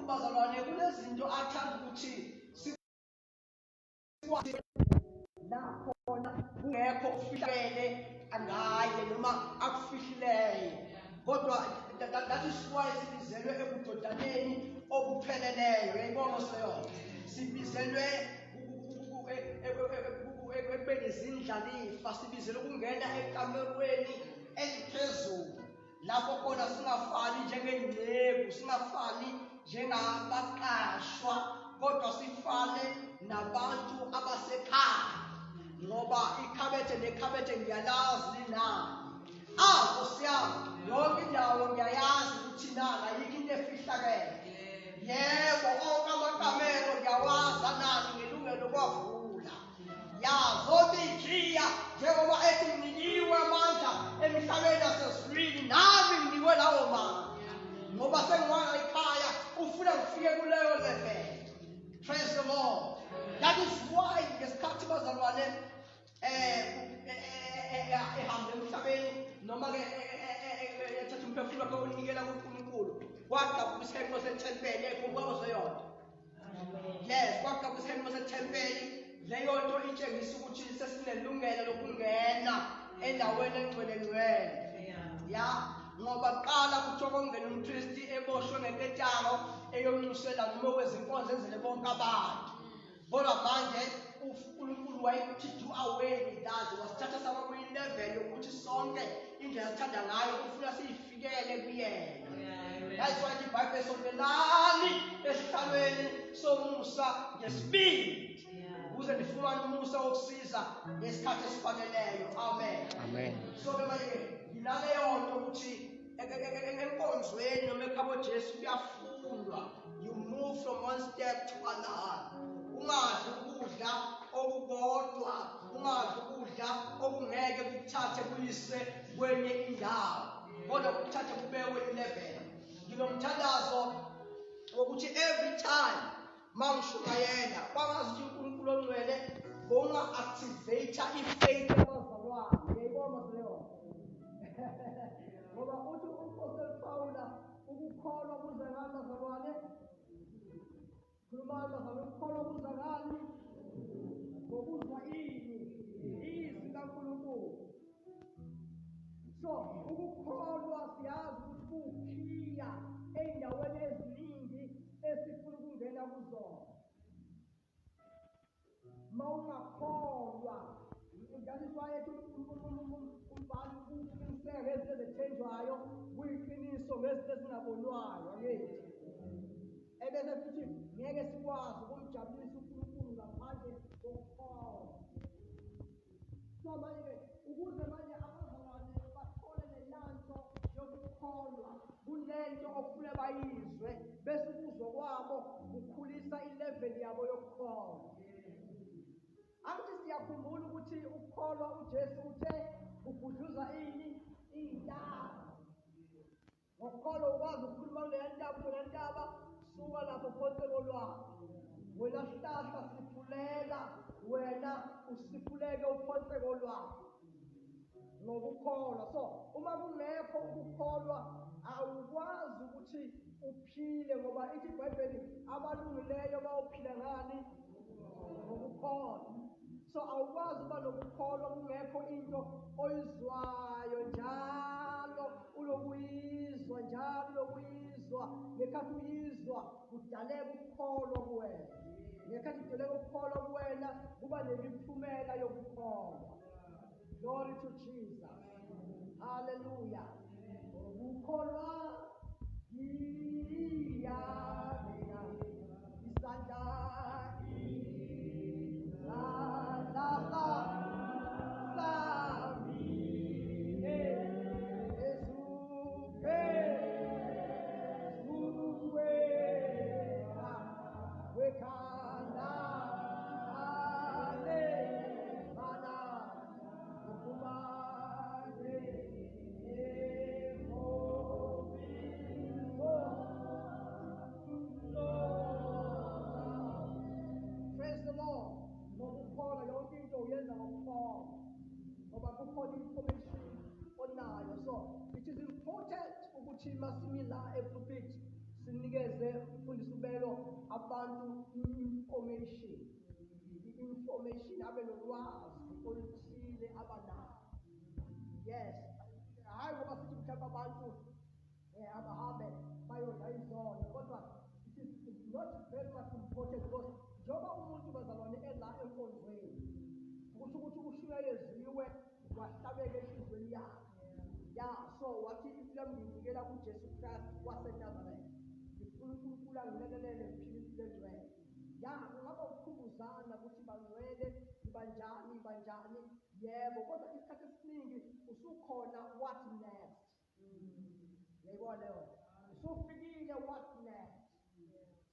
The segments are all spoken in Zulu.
bazalwane kunezinto athanda ukuthi sikwazi lapho khona kungekho kufihlele ngaye noma akufihlileyo, kodwa that is why sibizelwe ebudodaneni obupheleleyo. Yayibona seyona sibizelwe ekubeni izindlalifa, sibizelwe ukungena ekamerweni eliphezulu lapho khona singafani njengengcebu, singafani njengabaqashwa, kodwa sifane nabantu abasekhaya, ngoba ikhabethe nekhabethe ngiyalazi linani. Nkosi yami, yonke indawo ngiyayazi ukuthi nana yikho into efihlakele. Yebo, onke amakamelo ngiyawazi anani ngelungelo kwavula. Zonke iy'khiya njengoba ethi nginikiwe amandla emhlabeni nasezulwini, nami nginikwe lawo mandla, ngoba sengiwanga ekhaya ufuna ngifike kuleyo level. Praise the Lord. That is why ngesikhathi bazalwane ehambe emhlabeni noma-ke ethatha umphefumulo wakhe unikela kuNkulunkulu, kwagqaba isihemo sethempeli ekhubazeyona. Yes, kwagqaba isihemo sethempeli. Leyo nto itshengisa ukuthi sesinelungelo lokungena endaweni engcwele. Ya, ngoba kuqala kuthiwa kungena umpristi eboshwe ngeketshalo eyonxusela noma kwezinkonzo enzele bonke abantu. Kodwa manje uNkulunkulu wayethi do away with that, wasithatha saba kwi-level yokuthi sonke indlela athanda ngayo ufuna siyifikele kuyena. That's why iBhayibheli sondelani esihlalweni somusa ngesibindi, ukuze nifumane umusa wokusiza ngesikhathi esifaneleyo. Amen. So-ke manje nginaleyo nto ukuthi enkonzweni noma ekhabo Jesu kuyafundwa. You move from one step to another. Ungadli ukudla okukodwa, ungadli ukudla okungeke kukuthathe kuyise kwenye indawo, kodwa kukuthathe kubekwe i-level. Nginomthandazo wokuthi every time mangishumayela kwangazi uNkulunkulu ongcwele bonga-activate i-faith yabazalwane. Yayibona leyo ngoba uthi umpostoli Pawula ukukholwa kuza ngani bazalwane? Khuluma bazalwane, ukukholwa kuza ngani? Ngokuzwa izwi kaNkulunkulu. So ukukholwa siyazi ukuthi kukhiya ey'ndaweni eziningi esifuna ukungena kuzona. Ma ungakholwa, that is why umbhali uqiniseka ngezinto ezithenjwayo, kuyiqiniso ngezinto ezingabonwayo. Angithi ebese futhi ngeke sikwazi ukumjabulisa uNkulunkulu ngaphandle kokukholwa. So manje ukuze manje abazalwane bathole le nto yokukholwa, kunento okufuna bayizwe, bese ukuzwa kwabo kukhulisa ileveli yabo yokukholwa. Angithi siyakhumbula ukuthi ukukholwa uJesu uthe ubhuduza iy'ntaba. Ngokukholwa ukwazi ukukhuluma kuleya ntaba, suka lapho phonse kolwandle. Wena sihlahla sifulela, wena usifuleke uphonse kolwandle ngokukholwa. So uma kungekho ukukholwa awukwazi ukuthi uphile, ngoba ithi iBhayibheli abalungileyo bawuphila ngani? Ngokukholwa. So awukwazi uba nokukholwa kungekho into oyizwayo njalo, ulokuyizwa njalo, ulokuyizwa. Ngekhathi uyizwa kudaleka ukukholwa kuwena. Ngekhathi kudaleka ukukholwa kuwena kuba nemiphumela yokukholwa. Glory to Jesus. Hallelujah. Ukukholwa iyabeka isandla So it is important ukuthi masimila epulpit sinikeze umfundisi ubelo abantu information abe nolwazi oluthile abanalo. Yes, hayi ngoba sithi mhlawumbe abantu abahambe bayodla izona, kodwa it is not very much important because njengoba umuntu bazalwane ela enkonzweni kusho ukuthi ushuyayeziwe wahlabeka enhlizweni yakhe. So wathi impilo ngiyinikela kuJesu Kristu waseNazaretha, ngifuna uNkulunkulu angilekelele ngiphile impilo engcwele. Kungaba ukukhumbuzana ukuthi bangcwele banjani, yebo, kodwa isikhathi esiningi usukhona what next. Yayibona leyo, usufikile what next.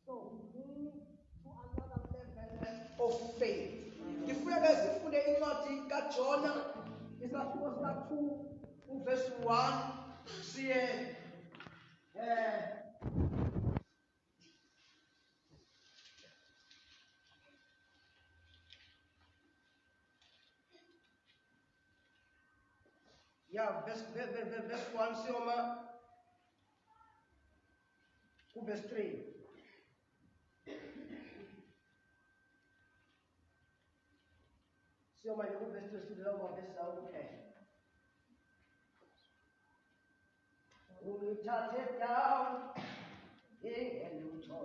So move to another level of faith. Ngifuna sifunde incwadi kaJona isahluko sika-2 uverse 1 siye verse 1 siyoma ku-verse 3. Siyoma ku-verse 3 sidlula amavesi lawo kuphela. Uthathe down ingelutho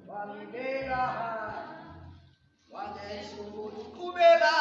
wamibeka walenza umuntu qhubeka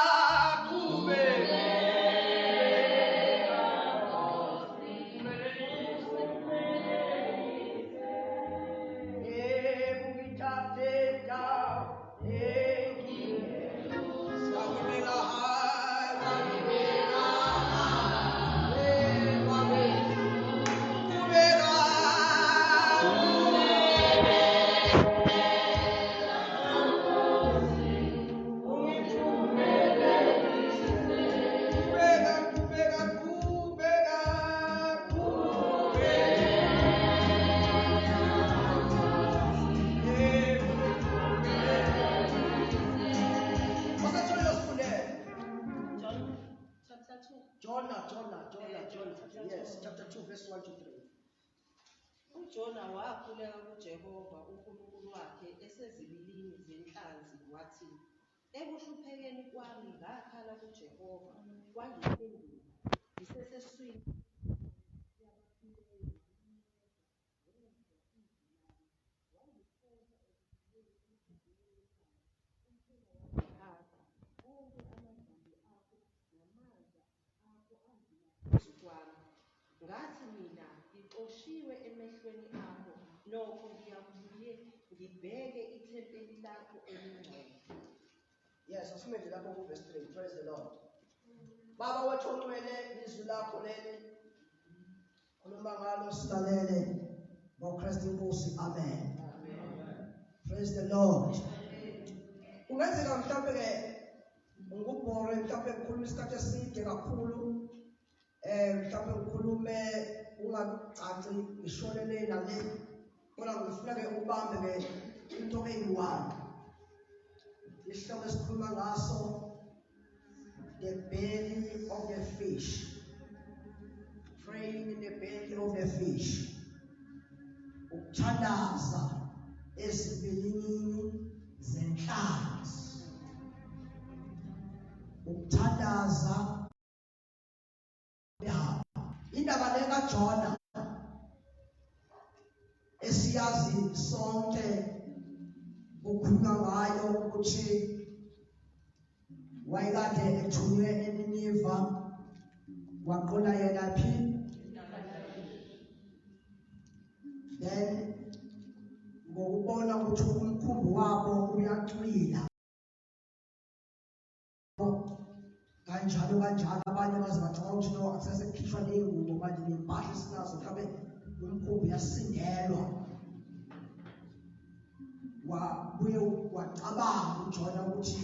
Yes, chapter 2, verse 1 to 3. UJona wakhuleka kuJehova uNkulunkulu wakhe esezibilini zenhlanzi wathi, ekuhluphekeni kwami ngakhala kuJehova, wangiphendula. Ngiseseswini yabaphileyo ngathi mina ngiqoshiwe emehlweni akho, nokho ngiyakubuye ngibheke ithempeli lakho elingcwele. Yes, asimele lapho ku-verse 3. Praise the Lord. Baba wethu ongcwele, izwi lakho leli khuluma ngalo silalele ngoKristu Inkosi. Amen. Praise the Lord. Kungenzeka mhlawumbe ngubhore, mhlawumbe ngikhuluma isikhathi eside kakhulu, mhlawumbe ngikhulume ungacaci ngishonele nale, kodwa ngifuna ubambe into eyi-1. Isihloko esikhuluma ngaso, the belly of the fish. Praying in the belly of the fish. Ukuthandaza ezibilini zenhlanzi. Ukuthandaza indaba le kaJona esiyazi sonke ukukhulunywa ngayo ukuthi wayekade ethunywe eNiniva, waqola yena phi, then ngokubona ukuthi umkhumbi wabo uyacwila kanjalo abanye baze bacabanga ukuthi no, akusasekukhishwa ney'ngubo manje ney'mpahla esinazo, mhlawumbe umkhumbi uyasindelwa. Wabuye wacabanga uJona ukuthi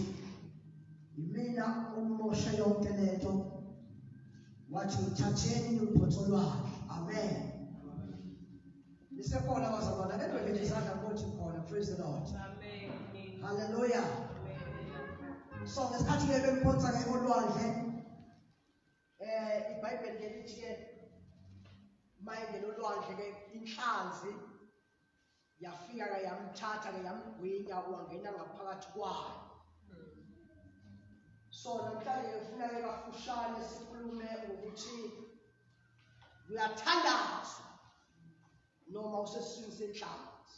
yimina umoshe yonke lento, wathi uthatheni niphotho lwakhe. Amen. Lisekhona bazalwane, endweleni izandla ngothi khona. Praise the Lord. Amen. Hallelujah. So ngesikhathi-ke bemphotsa-ke olwandle, iBhayibheli lithi-ke mayingena olwandle-ke inhlanzi yafika yamthatha yamgwinya wangena ngaphakathi kwayo. So namhlanje ngifuna kafushane sikhulume ukuthi uyathandazwa noma usesiswini senhlanzi.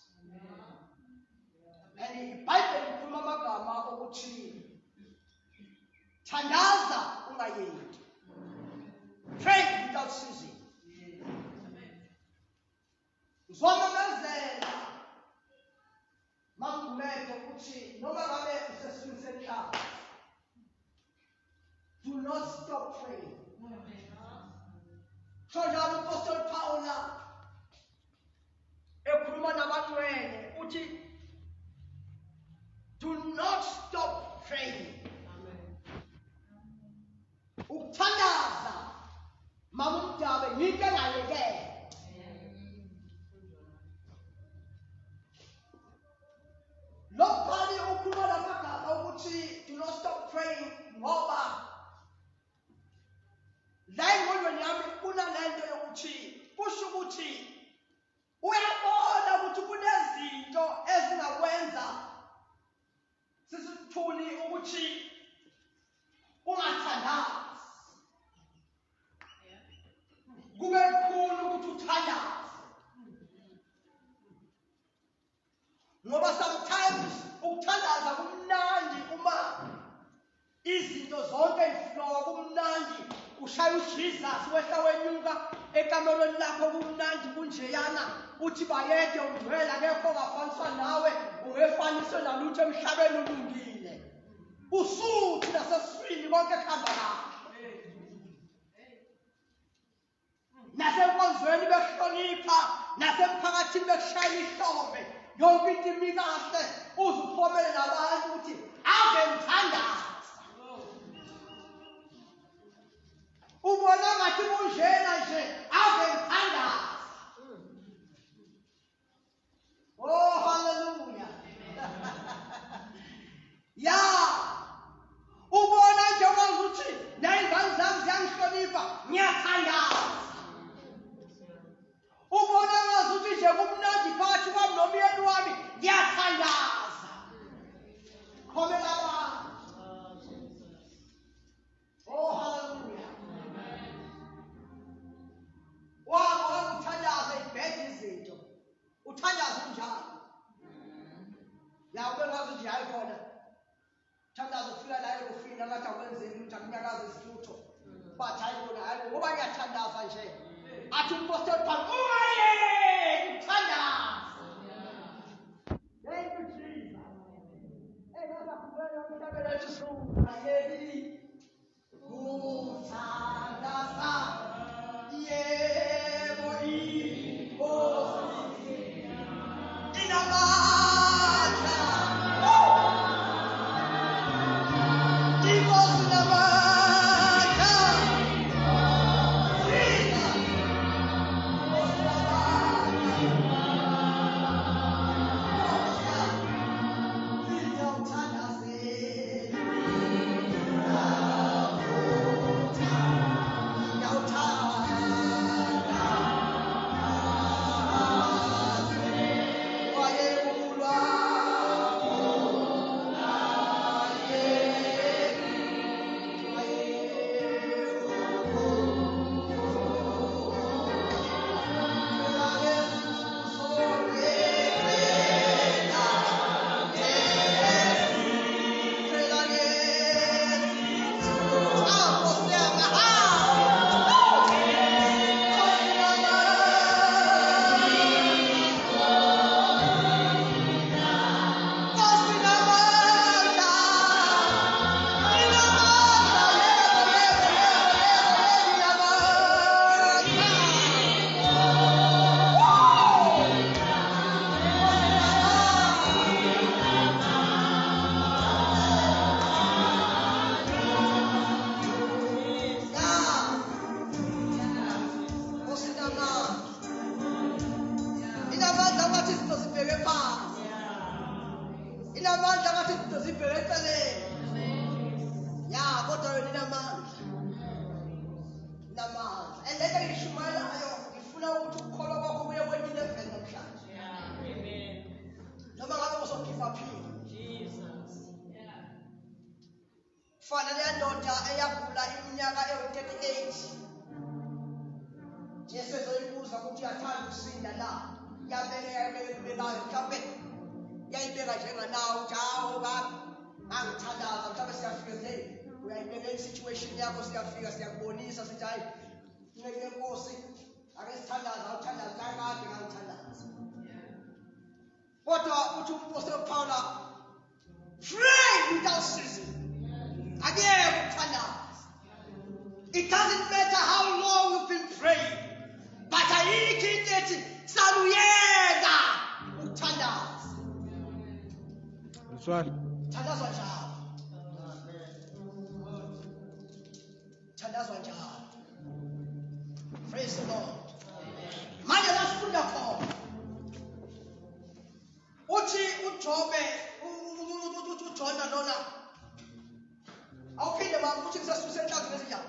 And iBhayibheli likhuluma amagama okuthi thandaza ungayeki. Pray without ceasing. Ngizomemezela mangumele ukuthi noma ngabe usesiswini senhlanzi, do not stop praying. So njalo uPostoli Paula ekhuluma nabangcwele uthi do not stop praying. Ukuthandaza mamumdabe yinto engayekele. Lokubani ukhuluma lamagama ukuthi do not stop praying ngoba la engqondweni yami kunalento yokuthi kusho ukuthi uyabona ukuthi kunezinto ezingakwenza sisithuli ukuthi ungathandazi. Kube kukhulu ukuthi uthandaze. Ngoba sometimes ukuthandaza kumnandi uma izinto zonke ziflowa kumnandi. Ushaya uJesus wehla wenyuka ekamelweni lakho kumnandi kunjeyana uthi bayede ungcwela ngekho ongafaniswa nawe ungefaniswe nalutho emhlabeni ulungile. Usuthi nasesiswini konke kuhamba kahle. Nasenkonzweni behlonipha nasemphakathini bekushaya ihlombe yonke into imi kahle uzuphomele nabantu ukuthi ave ngithandaza. Ubona ngathi kunjena nje ave ngithandaza. Oh hallelujah. Ya ubona nje ukuthi nezingane zami ziyangihlonipha ngiyathandaza. Ubona ngazuthi nje kumnandi phakathi kwami nomyeni wami ngiyathandaza. Khomela abantu. Oh hallelujah. Waba uthandaza ibhede izinto. Uthandaza njalo. Ya ube ngazi nje hayi khona. Thandaza ufika la ufika ngathi akwenzeki ukuthi akunyakaze isitutho. But hayi khona hayi ngoba ngiyathandaza nje. Athi uPostoli Paul ungayeki ukuthandaza. Thank you Jesus. Ngaza kubona umhlabela Jesu ayeli. Uthandaza. Yebo inkosi inamandla. Inkosi inamandla. Inamandla ngathi izinto zibheke eceleni. Ya kodwa wena inamandla. Inamandla. And lento ngishumayelayo ngifuna ukuthi ukukholwa kwakho kuye kwenye level namhlanje. Amen. eyagula iminyaka ewu-38 Jesu ezoyibuza ukuthi uyathanda ukusinda na yabekayo mhlawumbe yayibeka njenganawo ukuthi hawu baba angithandaza mhlawumbe siyafika hey uyayibeka i-situation yakho siyafika siyakubonisa sithi hayi Nkosi ake sithandaza awuthandaza kakade ngangithandaza kodwa uthi umpostoli Paula pray without ceasing akuyeke ukuthandaza. It doesn't matter how long you've been praying, but ayikho into ethi saluyeka ukuthandaza. That's right. Thandazwa njalo. Thandazwa njalo. Praise the Lord. Manje lasifunda khona. Uthi uJobe uJona lona awuphinde mama uthi kusasuse enhlazweni ezinjani